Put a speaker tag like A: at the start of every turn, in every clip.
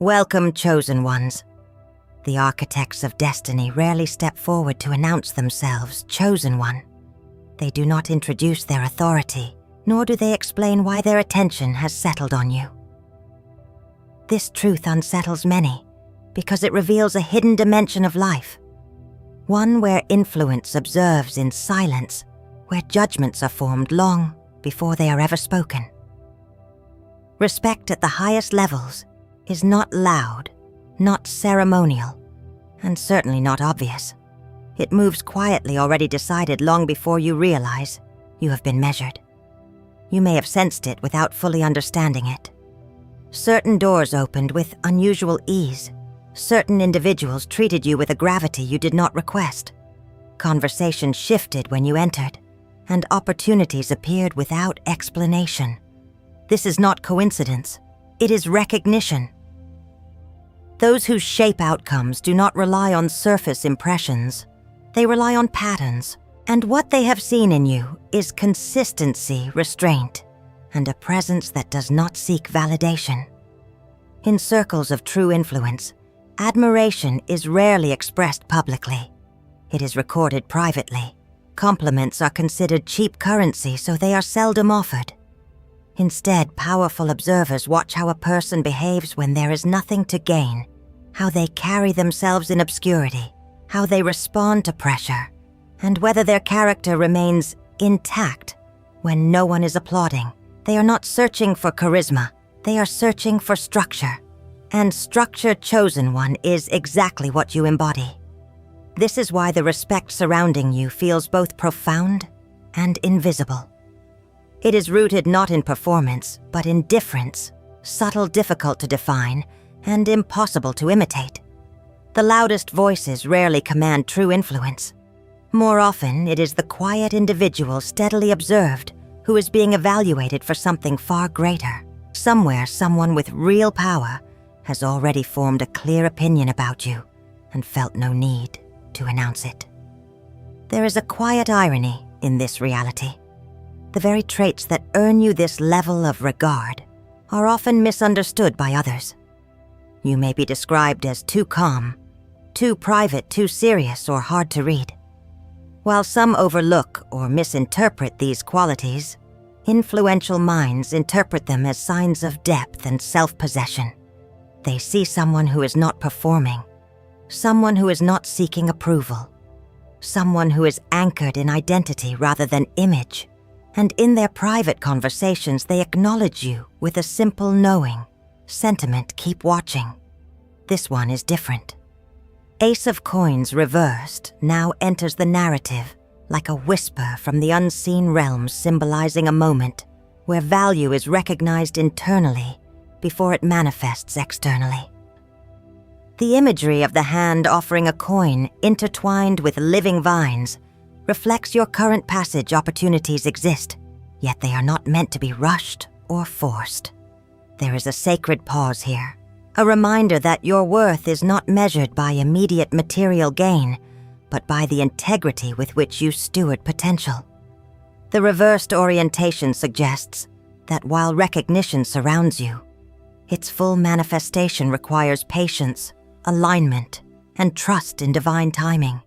A: Welcome, chosen ones. The architects of destiny rarely step forward to announce themselves chosen one. They do not introduce their authority, nor do they explain why their attention has settled on you. This truth unsettles many because it reveals a hidden dimension of life, one where influence observes in silence, where judgments are formed long before they are ever spoken. Respect at the highest levels is not loud, not ceremonial, and certainly not obvious. It moves quietly, already decided long before you realize you have been measured. You may have sensed it without fully understanding it. Certain doors opened with unusual ease. Certain individuals treated you with a gravity you did not request. Conversation shifted when you entered, and opportunities appeared without explanation. This is not coincidence. It is recognition. Those who shape outcomes do not rely on surface impressions. They rely on patterns, and what they have seen in you is consistency, restraint, and a presence that does not seek validation. In circles of true influence, admiration is rarely expressed publicly. It is recorded privately. Compliments are considered cheap currency, so they are seldom offered. Instead, powerful observers watch how a person behaves when there is nothing to gain, how they carry themselves in obscurity, how they respond to pressure, and whether their character remains intact when no one is applauding. They are not searching for charisma, they are searching for structure. And structure, chosen one, is exactly what you embody. This is why the respect surrounding you feels both profound and invisible. It is rooted not in performance, but in difference, subtle, difficult to define, and impossible to imitate. The loudest voices rarely command true influence. More often, it is the quiet individual steadily observed who is being evaluated for something far greater. Somewhere, someone with real power has already formed a clear opinion about you and felt no need to announce it. There is a quiet irony in this reality. The very traits that earn you this level of regard are often misunderstood by others. You may be described as too calm, too private, too serious, or hard to read. While some overlook or misinterpret these qualities, influential minds interpret them as signs of depth and self-possession. They see someone who is not performing, someone who is not seeking approval, someone who is anchored in identity rather than image. And in their private conversations, they acknowledge you with a simple knowing, sentiment, keep watching. This one is different. Ace of Coins reversed now enters the narrative like a whisper from the unseen realms, symbolizing a moment where value is recognized internally before it manifests externally. The imagery of the hand offering a coin intertwined with living vines reflects your current passage. Opportunities exist, yet they are not meant to be rushed or forced. There is a sacred pause here, a reminder that your worth is not measured by immediate material gain, but by the integrity with which you steward potential. The reversed orientation suggests that while recognition surrounds you, its full manifestation requires patience, alignment, and trust in divine timing.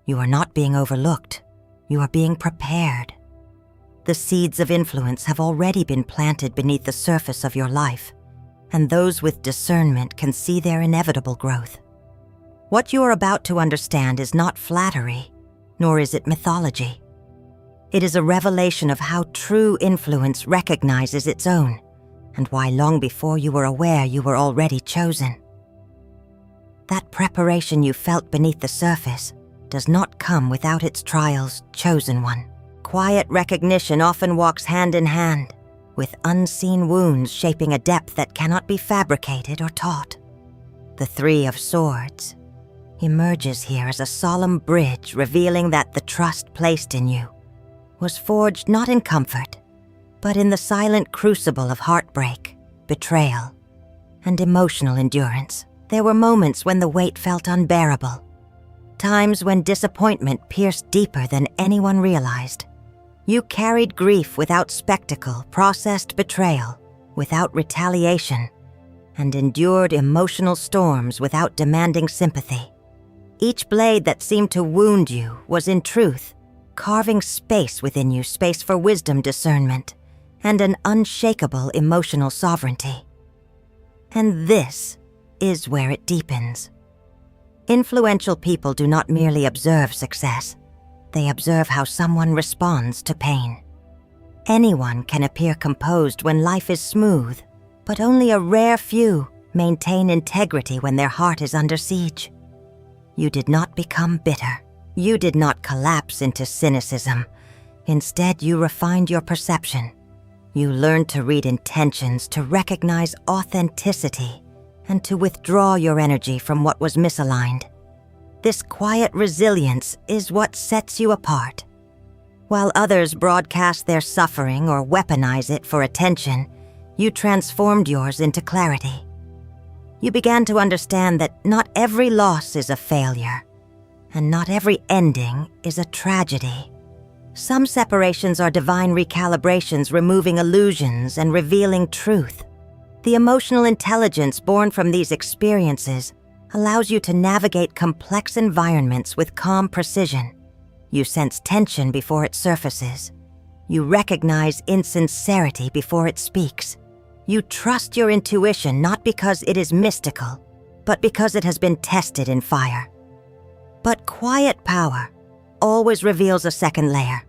A: You are not being overlooked, you are being prepared. The seeds of influence have already been planted beneath the surface of your life, and those with discernment can see their inevitable growth. What you are about to understand is not flattery, nor is it mythology. It is a revelation of how true influence recognizes its own, and why long before you were aware you were already chosen. That preparation you felt beneath the surface does not come without its trials, chosen one. Quiet recognition often walks hand in hand, with unseen wounds shaping a depth that cannot be fabricated or taught. The Three of Swords emerges here as a solemn bridge, revealing that the trust placed in you was forged not in comfort, but in the silent crucible of heartbreak, betrayal, and emotional endurance. There were moments when the weight felt unbearable, times when disappointment pierced deeper than anyone realized. You carried grief without spectacle, processed betrayal without retaliation, and endured emotional storms without demanding sympathy. Each blade that seemed to wound you was in truth carving space within you, space for wisdom, discernment, and an unshakable emotional sovereignty. And this is where it deepens. Influential people do not merely observe success, they observe how someone responds to pain. Anyone can appear composed when life is smooth, but only a rare few maintain integrity when their heart is under siege. You did not become bitter. You did not collapse into cynicism. Instead, you refined your perception. You learned to read intentions, to recognize authenticity, and to withdraw your energy from what was misaligned. This quiet resilience is what sets you apart. While others broadcast their suffering or weaponize it for attention, you transformed yours into clarity. You began to understand that not every loss is a failure, and not every ending is a tragedy. Some separations are divine recalibrations, removing illusions and revealing truth. The emotional intelligence born from these experiences allows you to navigate complex environments with calm precision. You sense tension before it surfaces. You recognize insincerity before it speaks. You trust your intuition not because it is mystical, but because it has been tested in fire. But quiet power always reveals a second layer.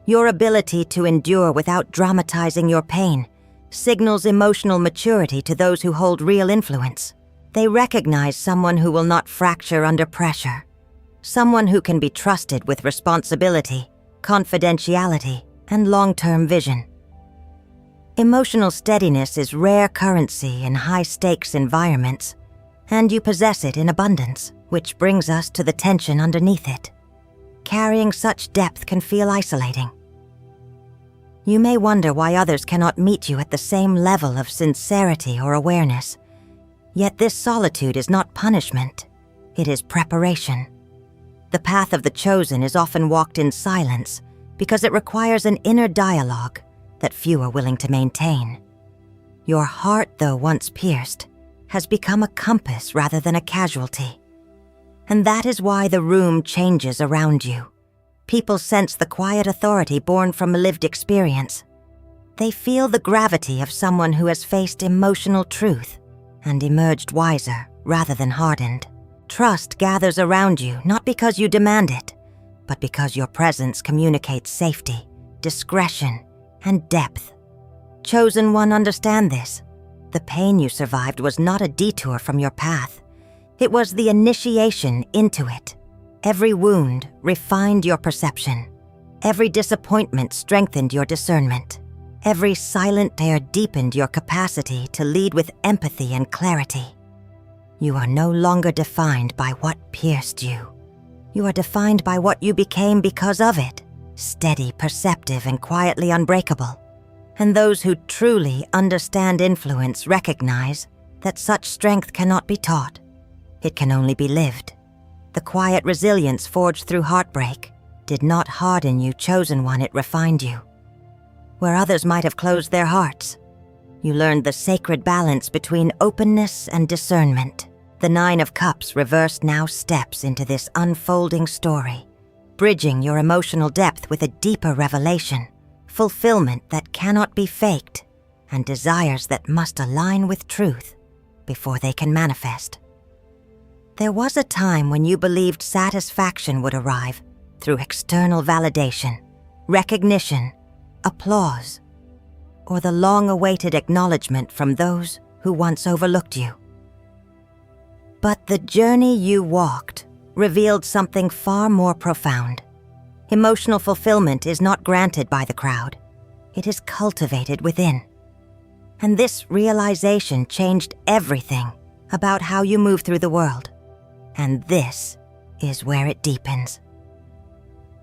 A: Your ability to endure without dramatizing your pain signals emotional maturity to those who hold real influence. They recognize someone who will not fracture under pressure, someone who can be trusted with responsibility, confidentiality, and long-term vision. Emotional steadiness is rare currency in high-stakes environments, and you possess it in abundance, which brings us to the tension underneath it. Carrying such depth can feel isolating. You may wonder why others cannot meet you at the same level of sincerity or awareness. Yet this solitude is not punishment, it is preparation. The path of the chosen is often walked in silence because it requires an inner dialogue that few are willing to maintain. Your heart, though once pierced, has become a compass rather than a casualty. And that is why the room changes around you. People sense the quiet authority born from lived experience. They feel the gravity of someone who has faced emotional truth and emerged wiser rather than hardened. Trust gathers around you not because you demand it, but because your presence communicates safety, discretion, and depth. Chosen one, understand this. The pain you survived was not a detour from your path. It was the initiation into it. Every wound refined your perception. Every disappointment strengthened your discernment. Every silent dare deepened your capacity to lead with empathy and clarity. You are no longer defined by what pierced you. You are defined by what you became because of it, steady, perceptive, and quietly unbreakable. And those who truly understand influence recognize that such strength cannot be taught. It can only be lived. The quiet resilience forged through heartbreak did not harden you, chosen one, it refined you. Where others might have closed their hearts, you learned the sacred balance between openness and discernment. The 9 of Cups reversed now steps into this unfolding story, bridging your emotional depth with a deeper revelation, fulfillment that cannot be faked, and desires that must align with truth before they can manifest. There was a time when you believed satisfaction would arrive through external validation, recognition, applause, or the long-awaited acknowledgement from those who once overlooked you. But the journey you walked revealed something far more profound. Emotional fulfillment is not granted by the crowd. It is cultivated within. And this realization changed everything about how you move through the world. And this is where it deepens.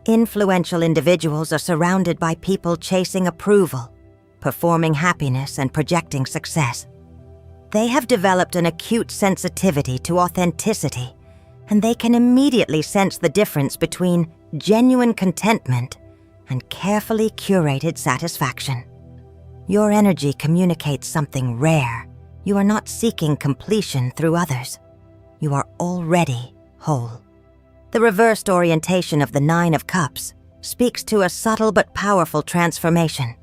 A: Influential individuals are surrounded by people chasing approval, performing happiness, and projecting success. They have developed an acute sensitivity to authenticity, and they can immediately sense the difference between genuine contentment and carefully curated satisfaction. Your energy communicates something rare, You are not seeking completion through others. You are already whole. The reversed orientation of the Nine of Cups speaks to a subtle but powerful transformation.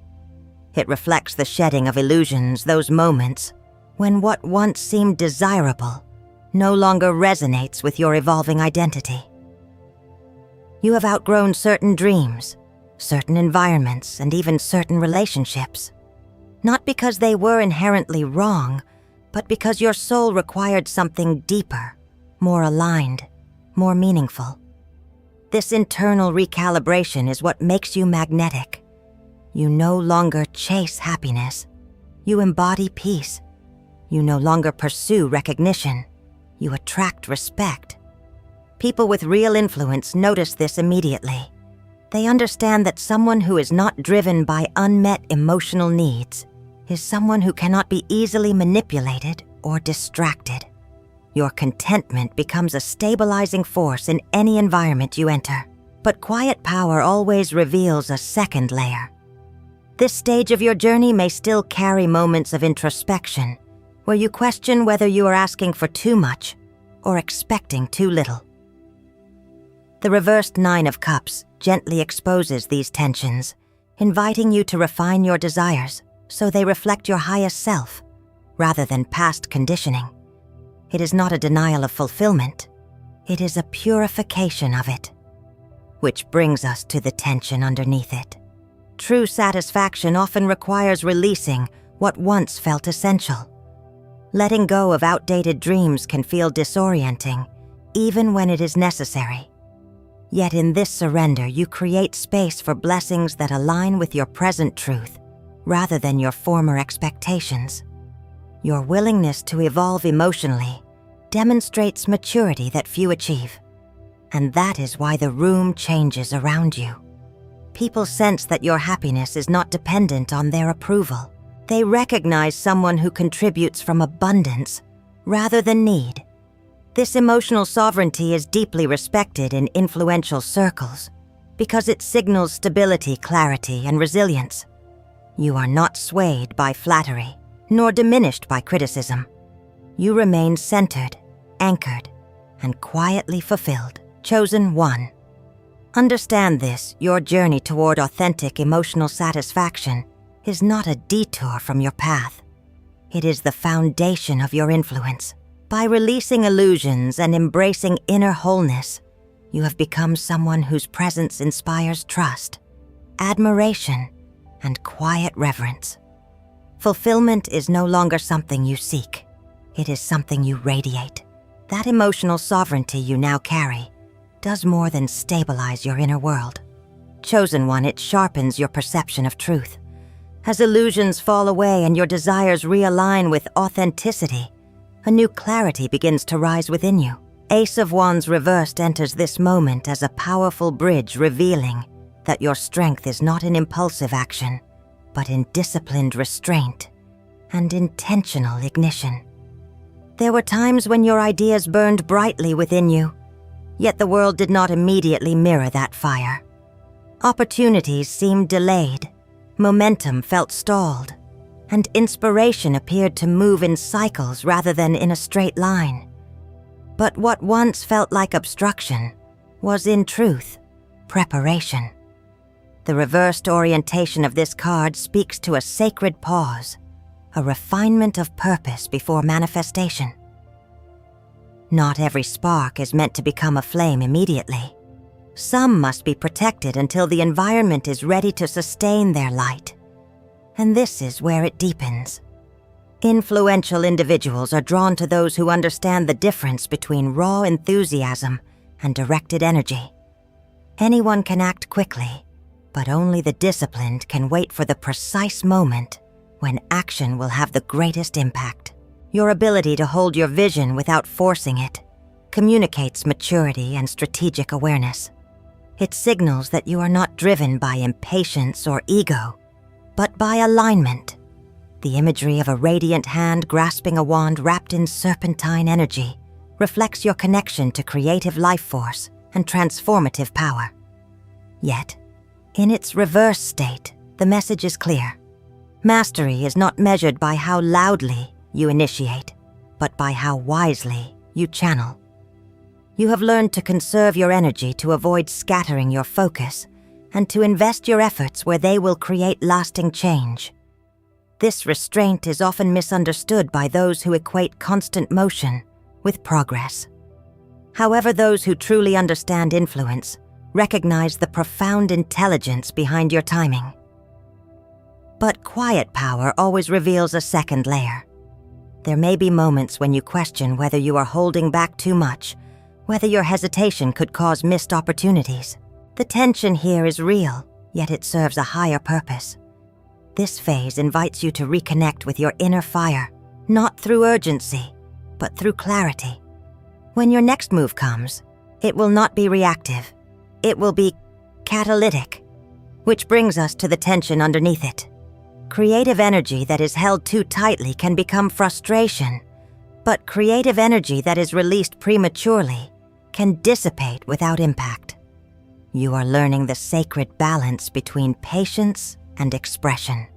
A: It reflects the shedding of illusions, those moments when what once seemed desirable no longer resonates with your evolving identity. You have outgrown certain dreams, certain environments, and even certain relationships. Not because they were inherently wrong, but because your soul required something deeper, more aligned, more meaningful. This internal recalibration is what makes you magnetic. You no longer chase happiness. You embody peace. You no longer pursue recognition. You attract respect. People with real influence notice this immediately. They understand that someone who is not driven by unmet emotional needs is someone who cannot be easily manipulated or distracted. Your contentment becomes a stabilizing force in any environment you enter. But quiet power always reveals a second layer. This stage of your journey may still carry moments of introspection, where you question whether you are asking for too much or expecting too little. The reversed Nine of Cups gently exposes these tensions, inviting you to refine your desires so they reflect your highest self, rather than past conditioning. It is not a denial of fulfillment. It is a purification of it. Which brings us to the tension underneath it. True satisfaction often requires releasing what once felt essential. Letting go of outdated dreams can feel disorienting, even when it is necessary. Yet in this surrender, you create space for blessings that align with your present truth, rather than your former expectations. Your willingness to evolve emotionally demonstrates maturity that few achieve. And that is why the room changes around you. People sense that your happiness is not dependent on their approval. They recognize someone who contributes from abundance rather than need. This emotional sovereignty is deeply respected in influential circles because it signals stability, clarity, and resilience. You are not swayed by flattery, nor diminished by criticism. You remain centered, anchored, and quietly fulfilled, chosen one. Understand this: your journey toward authentic emotional satisfaction is not a detour from your path. It is the foundation of your influence. By releasing illusions and embracing inner wholeness, you have become someone whose presence inspires trust, admiration, and quiet reverence. Fulfillment is no longer something you seek. It is something you radiate. That emotional sovereignty you now carry does more than stabilize your inner world. Chosen one, it sharpens your perception of truth. As illusions fall away and your desires realign with authenticity, a new clarity begins to rise within you. Ace of Wands reversed enters this moment as a powerful bridge, revealing that your strength is not in impulsive action, but in disciplined restraint and intentional ignition. There were times when your ideas burned brightly within you, yet the world did not immediately mirror that fire. Opportunities seemed delayed, momentum felt stalled, and inspiration appeared to move in cycles rather than in a straight line. But what once felt like obstruction was, in truth, preparation. The reversed orientation of this card speaks to a sacred pause, a refinement of purpose before manifestation. Not every spark is meant to become a flame immediately. Some must be protected until the environment is ready to sustain their light. And this is where it deepens. Influential individuals are drawn to those who understand the difference between raw enthusiasm and directed energy. Anyone can act quickly, but only the disciplined can wait for the precise moment when action will have the greatest impact. Your ability to hold your vision without forcing it communicates maturity and strategic awareness. It signals that you are not driven by impatience or ego, but by alignment. The imagery of a radiant hand grasping a wand wrapped in serpentine energy reflects your connection to creative life force and transformative power. Yet, in its reverse state, the message is clear. Mastery is not measured by how loudly you initiate, but by how wisely you channel. You have learned to conserve your energy to avoid scattering your focus and to invest your efforts where they will create lasting change. This restraint is often misunderstood by those who equate constant motion with progress. However, those who truly understand influence recognize the profound intelligence behind your timing. But quiet power always reveals a second layer. There may be moments when you question whether you are holding back too much, whether your hesitation could cause missed opportunities. The tension here is real, yet it serves a higher purpose. This phase invites you to reconnect with your inner fire, not through urgency, but through clarity. When your next move comes, it will not be reactive. It will be catalytic, which brings us to the tension underneath it. Creative energy that is held too tightly can become frustration, but creative energy that is released prematurely can dissipate without impact. You are learning the sacred balance between patience and expression.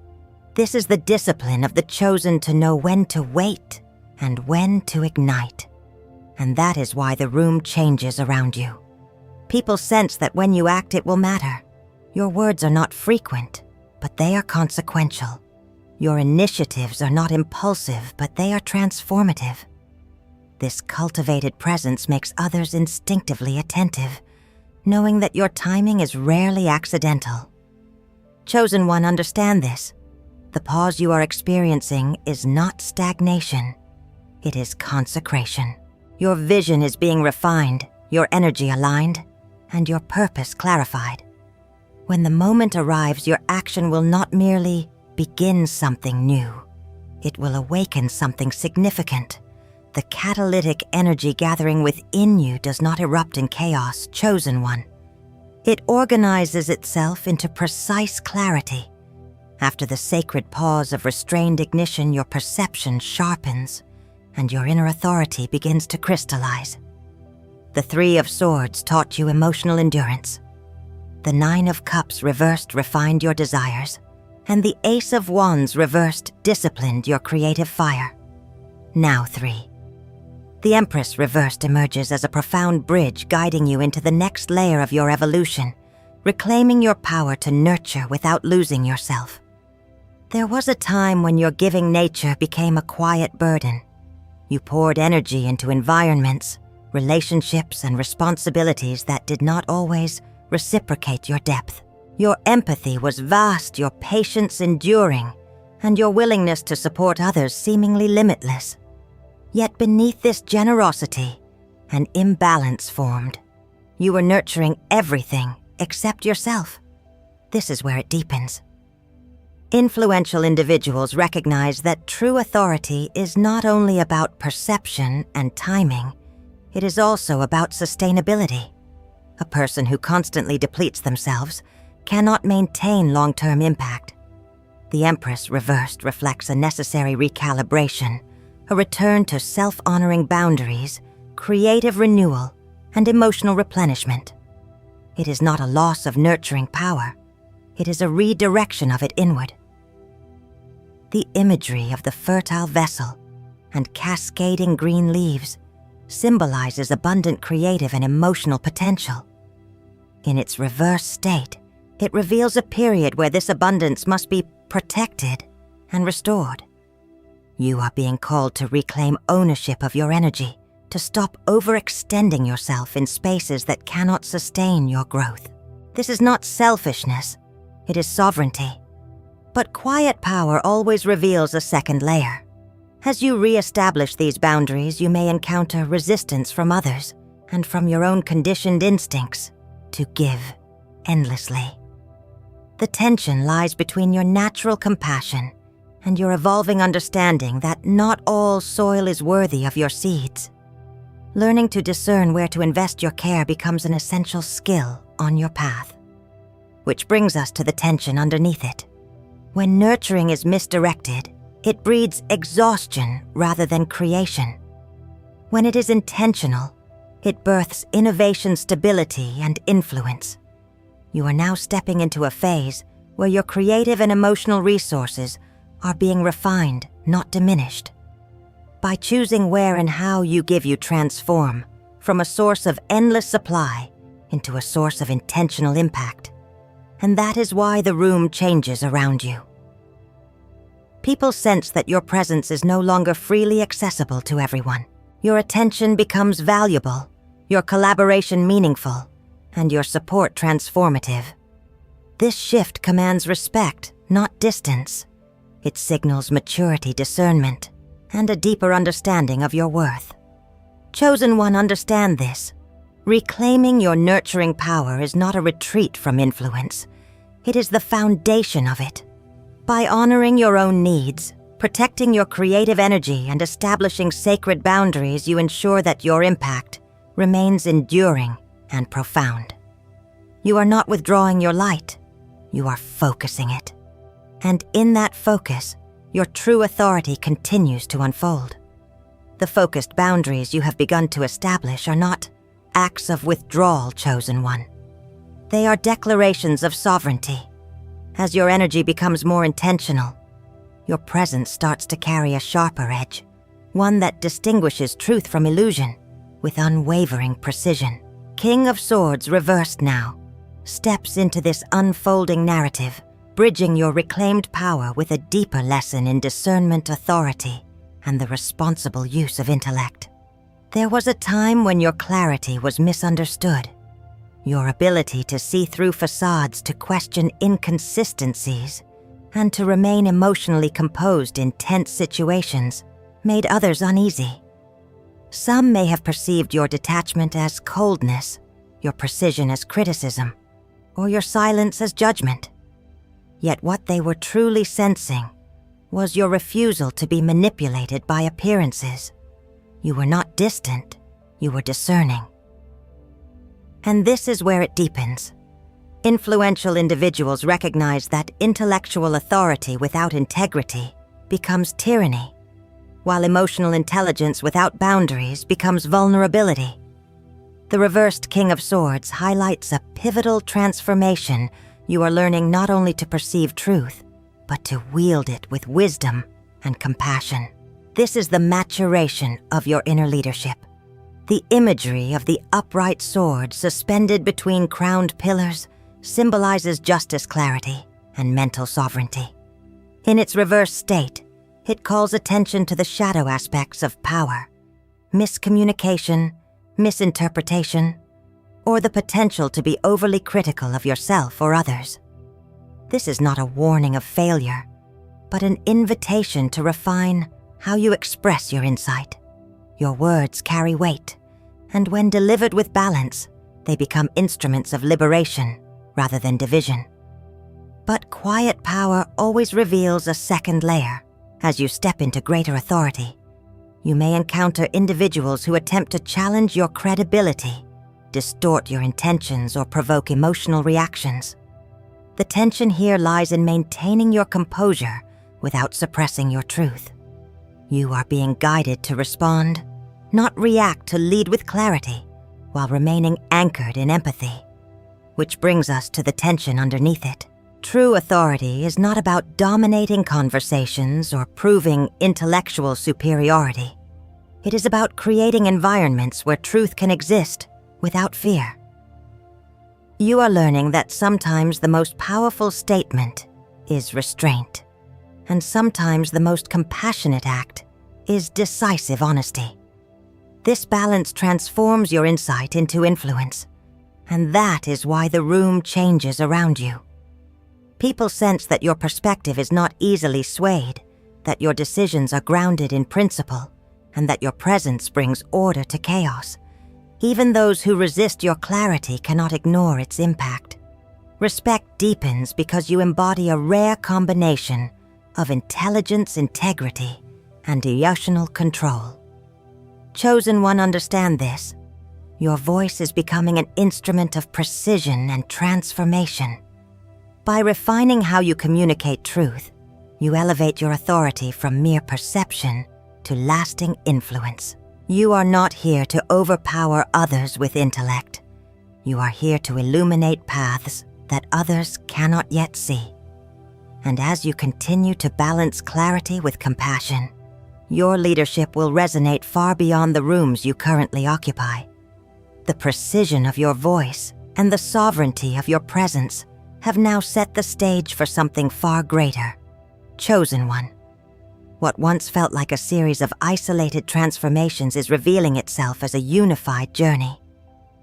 A: This is the discipline of the chosen to know when to wait and when to ignite. And that is why the room changes around you. People sense that when you act, it will matter. Your words are not frequent, but they are consequential. Your initiatives are not impulsive, but they are transformative. This cultivated presence makes others instinctively attentive, knowing that your timing is rarely accidental. Chosen one, understand this. The pause you are experiencing is not stagnation. It is consecration. Your vision is being refined, your energy aligned, and your purpose clarified. When the moment arrives, your action will not merely begin something new. It will awaken something significant. The catalytic energy gathering within you does not erupt in chaos, chosen one. It organizes itself into precise clarity. After the sacred pause of restrained ignition, your perception sharpens, and your inner authority begins to crystallize. The Three of Swords taught you emotional endurance. The Nine of Cups reversed refined your desires, and the Ace of Wands reversed disciplined your creative fire. Now 3. The Empress reversed emerges as a profound bridge guiding you into the next layer of your evolution, reclaiming your power to nurture without losing yourself. There was a time when your giving nature became a quiet burden. You poured energy into environments, relationships, and responsibilities that did not always reciprocate your depth. Your empathy was vast, your patience enduring, and your willingness to support others seemingly limitless. Yet beneath this generosity, an imbalance formed. You were nurturing everything except yourself. This is where it deepens. Influential individuals recognize that true authority is not only about perception and timing, it is also about sustainability. A person who constantly depletes themselves cannot maintain long-term impact. The Empress reversed reflects a necessary recalibration, a return to self-honoring boundaries, creative renewal, and emotional replenishment. It is not a loss of nurturing power. It is a redirection of it inward. The imagery of the fertile vessel and cascading green leaves symbolizes abundant creative and emotional potential. In its reverse state, it reveals a period where this abundance must be protected and restored. You are being called to reclaim ownership of your energy, to stop overextending yourself in spaces that cannot sustain your growth. This is not selfishness, it is sovereignty. But quiet power always reveals a second layer. As you re-establish these boundaries, you may encounter resistance from others and from your own conditioned instincts to give endlessly. The tension lies between your natural compassion and your evolving understanding that not all soil is worthy of your seeds. Learning to discern where to invest your care becomes an essential skill on your path. Which brings us to the tension underneath it. When nurturing is misdirected, it breeds exhaustion rather than creation. When it is intentional, it births innovation, stability, and influence. You are now stepping into a phase where your creative and emotional resources are being refined, not diminished. By choosing where and how you transform from a source of endless supply into a source of intentional impact. And that is why the room changes around you. People sense that your presence is no longer freely accessible to everyone. Your attention becomes valuable, your collaboration meaningful, and your support transformative. This shift commands respect, not distance. It signals maturity, discernment, and a deeper understanding of your worth. Chosen One, understand this. Reclaiming your nurturing power is not a retreat from influence. It is the foundation of it. By honoring your own needs, protecting your creative energy, and establishing sacred boundaries, you ensure that your impact remains enduring and profound. You are not withdrawing your light, you are focusing it. And in that focus, your true authority continues to unfold. The focused boundaries you have begun to establish are not acts of withdrawal, Chosen One. They are declarations of sovereignty. As your energy becomes more intentional, your presence starts to carry a sharper edge, one that distinguishes truth from illusion with unwavering precision. King of Swords reversed now steps into this unfolding narrative, bridging your reclaimed power with a deeper lesson in discernment, authority, and the responsible use of intellect. There was a time when your clarity was misunderstood. Your ability to see through facades, to question inconsistencies, and to remain emotionally composed in tense situations made others uneasy. Some may have perceived your detachment as coldness, your precision as criticism, or your silence as judgment. Yet what they were truly sensing was your refusal to be manipulated by appearances. You were not distant, you were discerning. And this is where it deepens. Influential individuals recognize that intellectual authority without integrity becomes tyranny, while emotional intelligence without boundaries becomes vulnerability. The reversed King of Swords highlights a pivotal transformation. You are learning not only to perceive truth, but to wield it with wisdom and compassion. This is the maturation of your inner leadership. The imagery of the upright sword suspended between crowned pillars symbolizes justice, clarity, and mental sovereignty. In its reverse state, it calls attention to the shadow aspects of power, miscommunication, misinterpretation, or the potential to be overly critical of yourself or others. This is not a warning of failure, but an invitation to refine how you express your insight. Your words carry weight, and when delivered with balance, they become instruments of liberation rather than division. But quiet power always reveals a second layer. As you step into greater authority, you may encounter individuals who attempt to challenge your credibility, distort your intentions, or provoke emotional reactions. The tension here lies in maintaining your composure without suppressing your truth. You are being guided to respond, not react, to lead with clarity while remaining anchored in empathy. Which brings us to the tension underneath it. True authority is not about dominating conversations or proving intellectual superiority. It is about creating environments where truth can exist without fear. You are learning that sometimes the most powerful statement is restraint, and sometimes the most compassionate act is decisive honesty. This balance transforms your insight into influence, and that is why the room changes around you. People sense that your perspective is not easily swayed, that your decisions are grounded in principle, and that your presence brings order to chaos. Even those who resist your clarity cannot ignore its impact. Respect deepens because you embody a rare combination of intelligence, integrity, and emotional control. Chosen One, understand this. Your voice is becoming an instrument of precision and transformation. By refining how you communicate truth, you elevate your authority from mere perception to lasting influence. You are not here to overpower others with intellect. You are here to illuminate paths that others cannot yet see. And as you continue to balance clarity with compassion, your leadership will resonate far beyond the rooms you currently occupy. The precision of your voice and the sovereignty of your presence have now set the stage for something far greater. Chosen One. What once felt like a series of isolated transformations is revealing itself as a unified journey.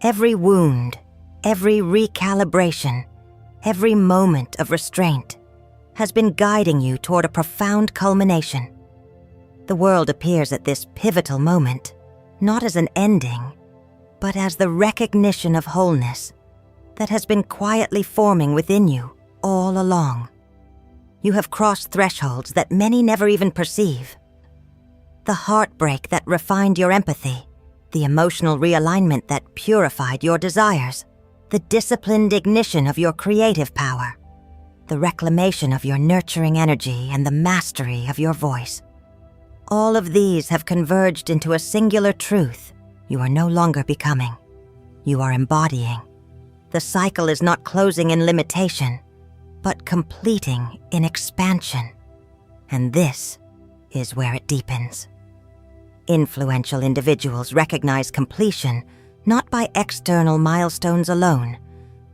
A: Every wound, every recalibration, every moment of restraint has been guiding you toward a profound culmination. The world appears at this pivotal moment, not as an ending, but as the recognition of wholeness that has been quietly forming within you all along. You have crossed thresholds that many never even perceive. The heartbreak that refined your empathy, the emotional realignment that purified your desires, the disciplined ignition of your creative power, the reclamation of your nurturing energy, and the mastery of your voice. All of these have converged into a singular truth. You are no longer becoming. You are embodying. The cycle is not closing in limitation, but completing in expansion. And this is where it deepens. Influential individuals recognize completion not by external milestones alone,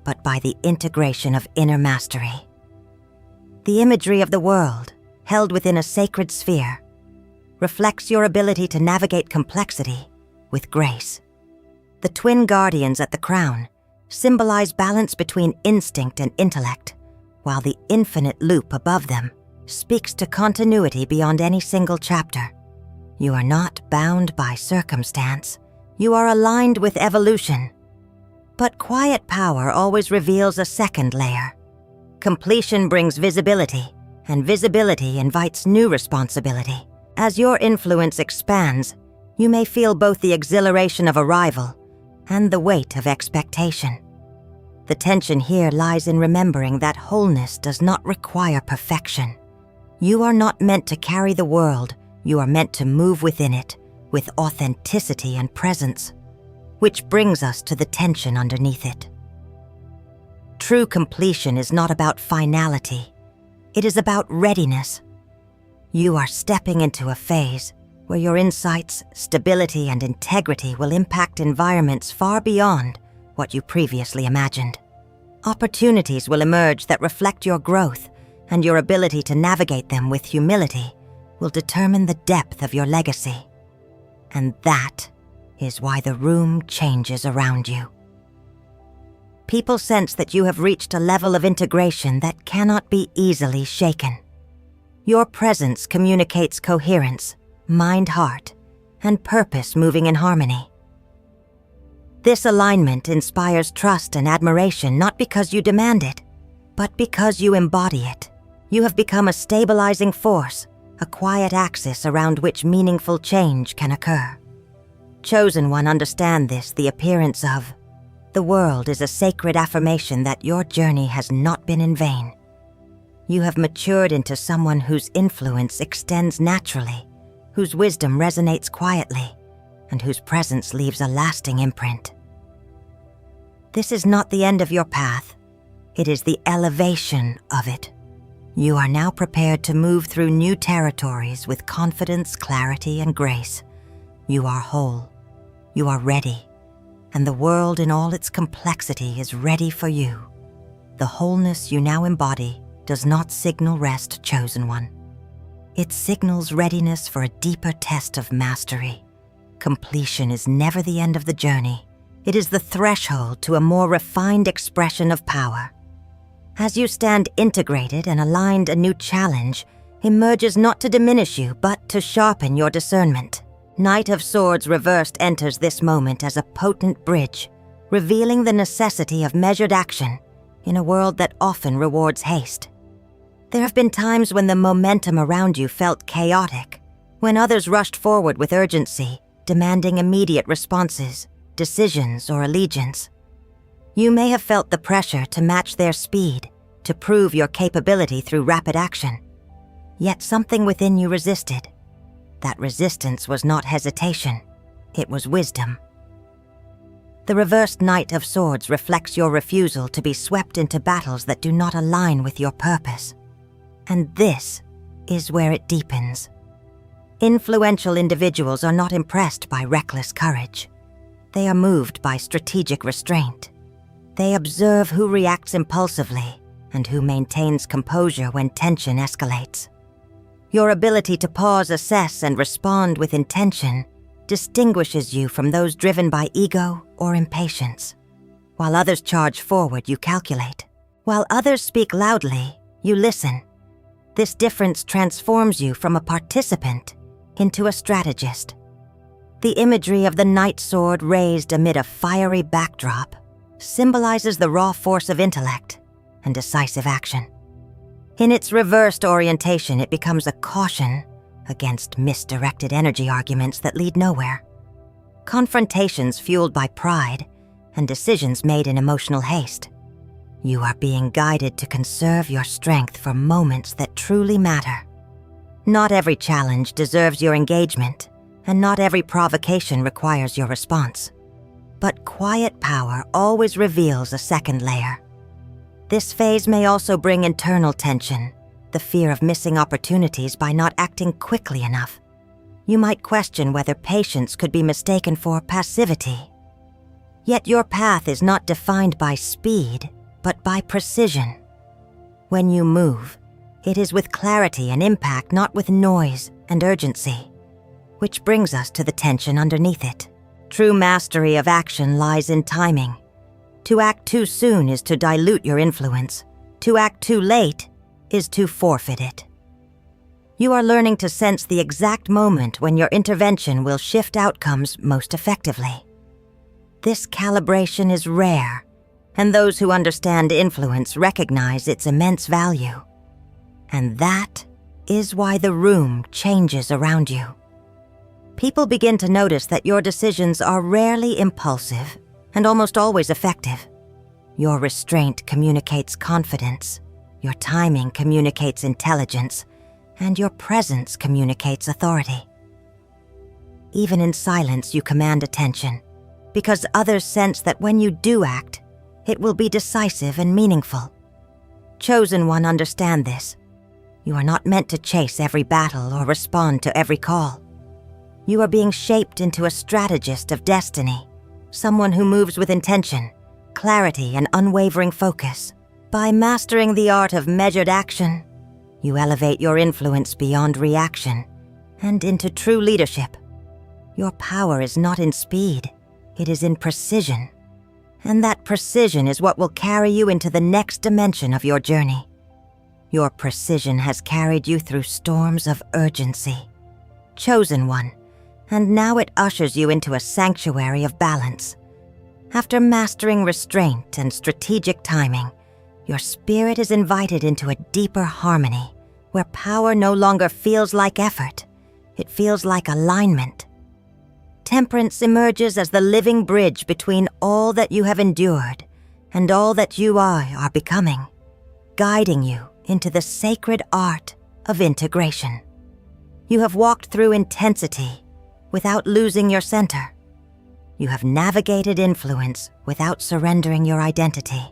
A: but by the integration of inner mastery. The imagery of the world, held within a sacred sphere, reflects your ability to navigate complexity with grace. The twin guardians at the crown symbolize balance between instinct and intellect, while the infinite loop above them speaks to continuity beyond any single chapter. You are not bound by circumstance. You are aligned with evolution. But quiet power always reveals a second layer. Completion brings visibility, and visibility invites new responsibility. As your influence expands, you may feel both the exhilaration of arrival and the weight of expectation. The tension here lies in remembering that wholeness does not require perfection. You are not meant to carry the world, you are meant to move within it with authenticity and presence, which brings us to the tension underneath it. True completion is not about finality, it is about readiness. You are stepping into a phase where your insights, stability, and integrity will impact environments far beyond what you previously imagined. Opportunities will emerge that reflect your growth, and your ability to navigate them with humility will determine the depth of your legacy. And that is why the room changes around you. People sense that you have reached a level of integration that cannot be easily shaken. Your presence communicates coherence, mind-heart, and purpose moving in harmony. This alignment inspires trust and admiration not because you demand it, but because you embody it. You have become a stabilizing force, a quiet axis around which meaningful change can occur. Chosen One, understand this, the appearance of the world is a sacred affirmation that your journey has not been in vain. You have matured into someone whose influence extends naturally, whose wisdom resonates quietly, and whose presence leaves a lasting imprint. This is not the end of your path. It is the elevation of it. You are now prepared to move through new territories with confidence, clarity, and grace. You are whole. You are ready. And the world in all its complexity is ready for you. The wholeness you now embody does not signal rest, Chosen One. It signals readiness for a deeper test of mastery. Completion is never the end of the journey. It is the threshold to a more refined expression of power. As you stand integrated and aligned, a new challenge emerges not to diminish you, but to sharpen your discernment. Knight of Swords reversed enters this moment as a potent bridge, revealing the necessity of measured action in a world that often rewards haste. There have been times when the momentum around you felt chaotic, when others rushed forward with urgency, demanding immediate responses, decisions, or allegiance. You may have felt the pressure to match their speed, to prove your capability through rapid action. Yet something within you resisted. That resistance was not hesitation, it was wisdom. The reversed Knight of Swords reflects your refusal to be swept into battles that do not align with your purpose. And this is where it deepens. Influential individuals are not impressed by reckless courage. They are moved by strategic restraint. They observe who reacts impulsively and who maintains composure when tension escalates. Your ability to pause, assess, and respond with intention distinguishes you from those driven by ego or impatience. While others charge forward, you calculate. While others speak loudly, you listen. This difference transforms you from a participant into a strategist. The imagery of the knight sword raised amid a fiery backdrop symbolizes the raw force of intellect and decisive action. In its reversed orientation, it becomes a caution against misdirected energy arguments that lead nowhere. Confrontations fueled by pride and decisions made in emotional haste. You are being guided to conserve your strength for moments that truly matter. Not every challenge deserves your engagement, and not every provocation requires your response. But quiet power always reveals a second layer. This phase may also bring internal tension, the fear of missing opportunities by not acting quickly enough. You might question whether patience could be mistaken for passivity. Yet your path is not defined by speed, but by precision. When you move, it is with clarity and impact, not with noise and urgency. Which brings us to the tension underneath it. True mastery of action lies in timing. To act too soon is to dilute your influence. To act too late is to forfeit it. You are learning to sense the exact moment when your intervention will shift outcomes most effectively. This calibration is rare, and those who understand influence recognize its immense value. And that is why the room changes around you. People begin to notice that your decisions are rarely impulsive and almost always effective. Your restraint communicates confidence, your timing communicates intelligence, and your presence communicates authority. Even in silence, you command attention, because others sense that when you do act, it will be decisive and meaningful. Chosen one, understand this. You are not meant to chase every battle or respond to every call. You are being shaped into a strategist of destiny, someone who moves with intention, clarity, and unwavering focus. By mastering the art of measured action, you elevate your influence beyond reaction and into true leadership. Your power is not in speed, it is in precision. And that precision is what will carry you into the next dimension of your journey. Your precision has carried you through storms of urgency. Chosen one, and now it ushers you into a sanctuary of balance. After mastering restraint and strategic timing, your spirit is invited into a deeper harmony, where power no longer feels like effort, it feels like alignment. Temperance emerges as the living bridge between all that you have endured and all that you are becoming, guiding you into the sacred art of integration. You have walked through intensity without losing your center. You have navigated influence without surrendering your identity.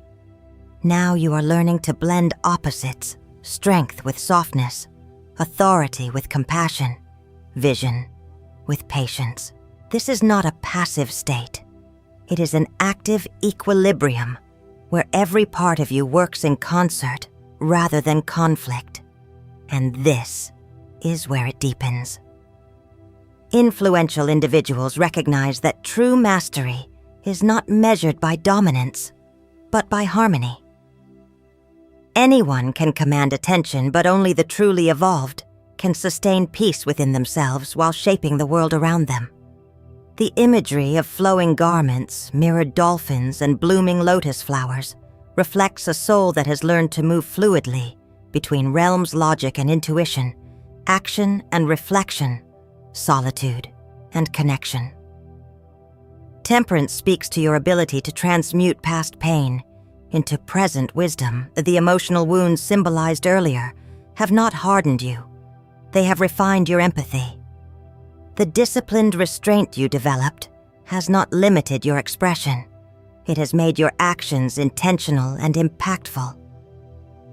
A: Now you are learning to blend opposites, strength with softness, authority with compassion, vision with patience. This is not a passive state. It is an active equilibrium where every part of you works in concert rather than conflict. And this is where it deepens. Influential individuals recognize that true mastery is not measured by dominance, but by harmony. Anyone can command attention, but only the truly evolved can sustain peace within themselves while shaping the world around them. The imagery of flowing garments, mirrored dolphins, and blooming lotus flowers reflects a soul that has learned to move fluidly between realms, logic and intuition, action and reflection, solitude and connection. Temperance speaks to your ability to transmute past pain into present wisdom. The emotional wounds symbolized earlier have not hardened you. They have refined your empathy. The disciplined restraint you developed has not limited your expression. It has made your actions intentional and impactful.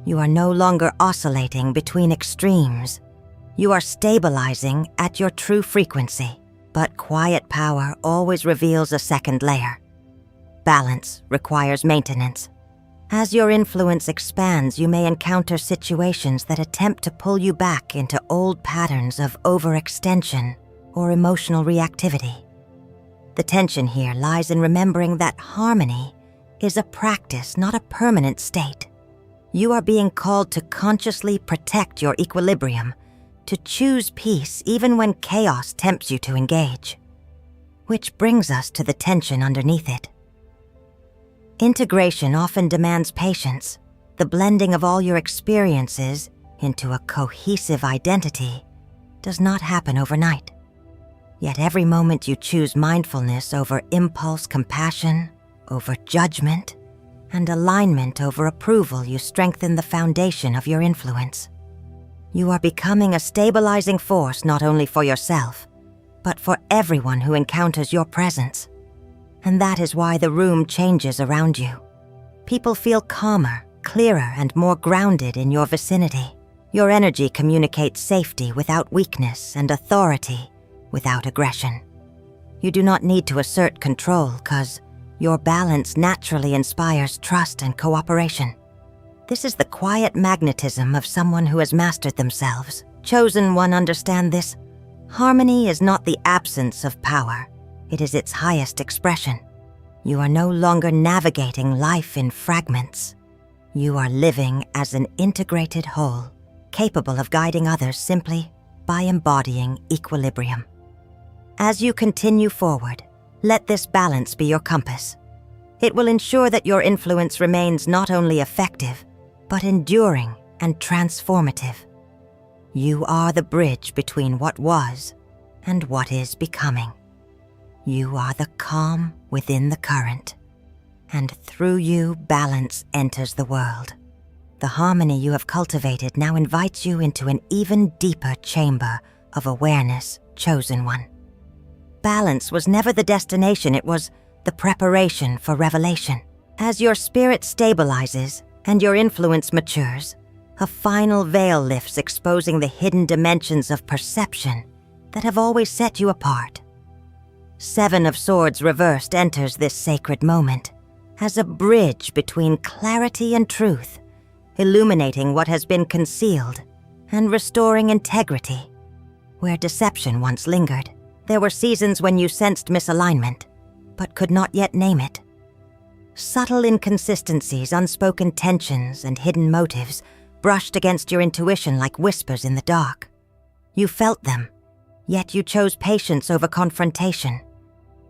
A: You are no longer oscillating between extremes. You are stabilizing at your true frequency, but quiet power always reveals a second layer. Balance requires maintenance. As your influence expands, you may encounter situations that attempt to pull you back into old patterns of overextension or emotional reactivity. The tension here lies in remembering that harmony is a practice, not a permanent state. You are being called to consciously protect your equilibrium, to choose peace even when chaos tempts you to engage. Which brings us to the tension underneath it. Integration often demands patience. The blending of all your experiences into a cohesive identity does not happen overnight. Yet every moment you choose mindfulness over impulse, compassion over judgment, and alignment over approval, you strengthen the foundation of your influence. You are becoming a stabilizing force not only for yourself, but for everyone who encounters your presence. And that is why the room changes around you. People feel calmer, clearer, and more grounded in your vicinity. Your energy communicates safety without weakness and authority without aggression. You do not need to assert control, 'cause your balance naturally inspires trust and cooperation. This is the quiet magnetism of someone who has mastered themselves. Chosen one understand this. Harmony is not the absence of power. It is its highest expression. You are no longer navigating life in fragments. You are living as an integrated whole, capable of guiding others simply by embodying equilibrium. As you continue forward, let this balance be your compass. It will ensure that your influence remains not only effective, but enduring and transformative. You are the bridge between what was and what is becoming. You are the calm within the current, and through you balance enters the world. The harmony you have cultivated now invites you into an even deeper chamber of awareness, chosen one. Balance was never the destination, it was the preparation for revelation. As your spirit stabilizes and your influence matures, a final veil lifts, exposing the hidden dimensions of perception that have always set you apart. 7 of Swords reversed enters this sacred moment as a bridge between clarity and truth, illuminating what has been concealed and restoring integrity where deception once lingered. There were seasons when you sensed misalignment, but could not yet name it. Subtle inconsistencies, unspoken tensions, and hidden motives brushed against your intuition like whispers in the dark. You felt them, yet you chose patience over confrontation,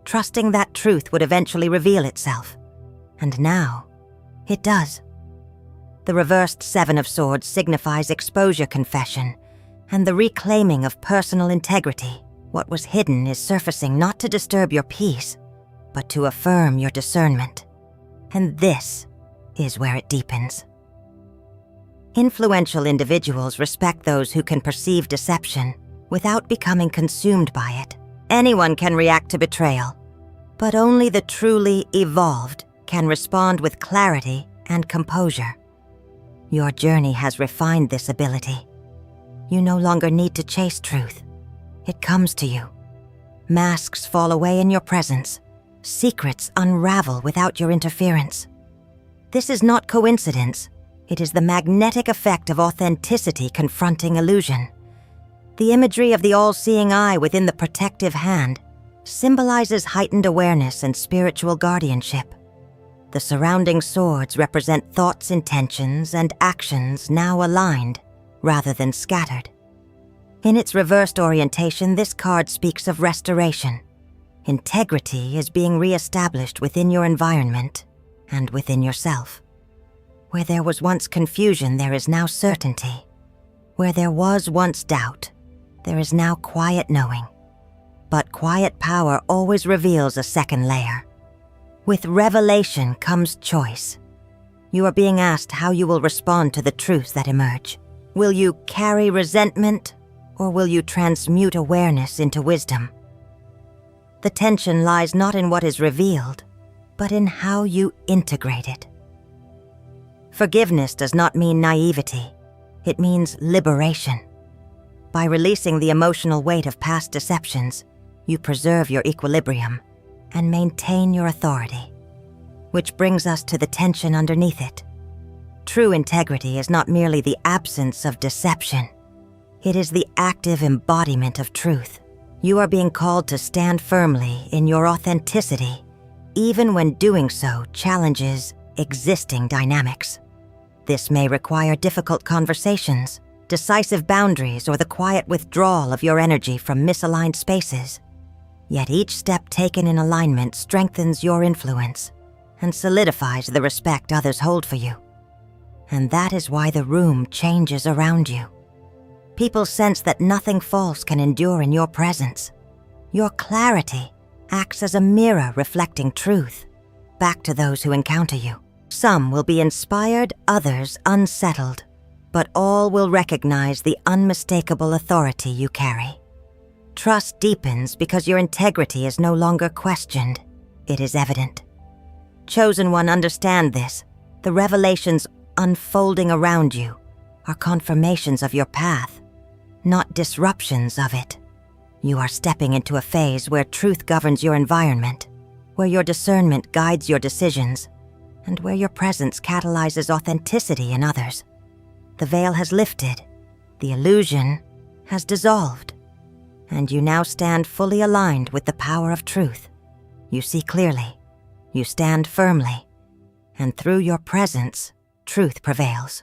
A: trusting that truth would eventually reveal itself. And now, it does. The reversed 7 of Swords signifies exposure, confession, and the reclaiming of personal integrity. What was hidden is surfacing, not to disturb your peace, but to affirm your discernment. And this is where it deepens. Influential individuals respect those who can perceive deception without becoming consumed by it. Anyone can react to betrayal, but only the truly evolved can respond with clarity and composure. Your journey has refined this ability. You no longer need to chase truth. It comes to you. Masks fall away in your presence. Secrets unravel without your interference. This is not coincidence. It is the magnetic effect of authenticity confronting illusion. The imagery of the all-seeing eye within the protective hand symbolizes heightened awareness and spiritual guardianship. The surrounding swords represent thoughts, intentions, and actions now aligned rather than scattered. In its reversed orientation, this card speaks of restoration. Integrity is being re-established within your environment and within yourself. Where there was once confusion, there is now certainty. Where there was once doubt, there is now quiet knowing. But quiet power always reveals a second layer. With revelation comes choice. You are being asked how you will respond to the truths that emerge. Will you carry resentment, or will you transmute awareness into wisdom? The tension lies not in what is revealed, but in how you integrate it. Forgiveness does not mean naivety. It means liberation. By releasing the emotional weight of past deceptions, you preserve your equilibrium and maintain your authority. Which brings us to the tension underneath it. True integrity is not merely the absence of deception. It is the active embodiment of truth. You are being called to stand firmly in your authenticity, even when doing so challenges existing dynamics. This may require difficult conversations, decisive boundaries, or the quiet withdrawal of your energy from misaligned spaces. Yet each step taken in alignment strengthens your influence and solidifies the respect others hold for you. And that is why the room changes around you. People sense that nothing false can endure in your presence. Your clarity acts as a mirror reflecting truth back to those who encounter you. Some will be inspired, others unsettled, but all will recognize the unmistakable authority you carry. Trust deepens because your integrity is no longer questioned. It is evident. Chosen one, understand this. The revelations unfolding around you are confirmations of your path, not disruptions of it. You are stepping into a phase where truth governs your environment, where your discernment guides your decisions, and where your presence catalyzes authenticity in others. The veil has lifted, the illusion has dissolved, and you now stand fully aligned with the power of truth. You see clearly, you stand firmly, and through your presence, truth prevails.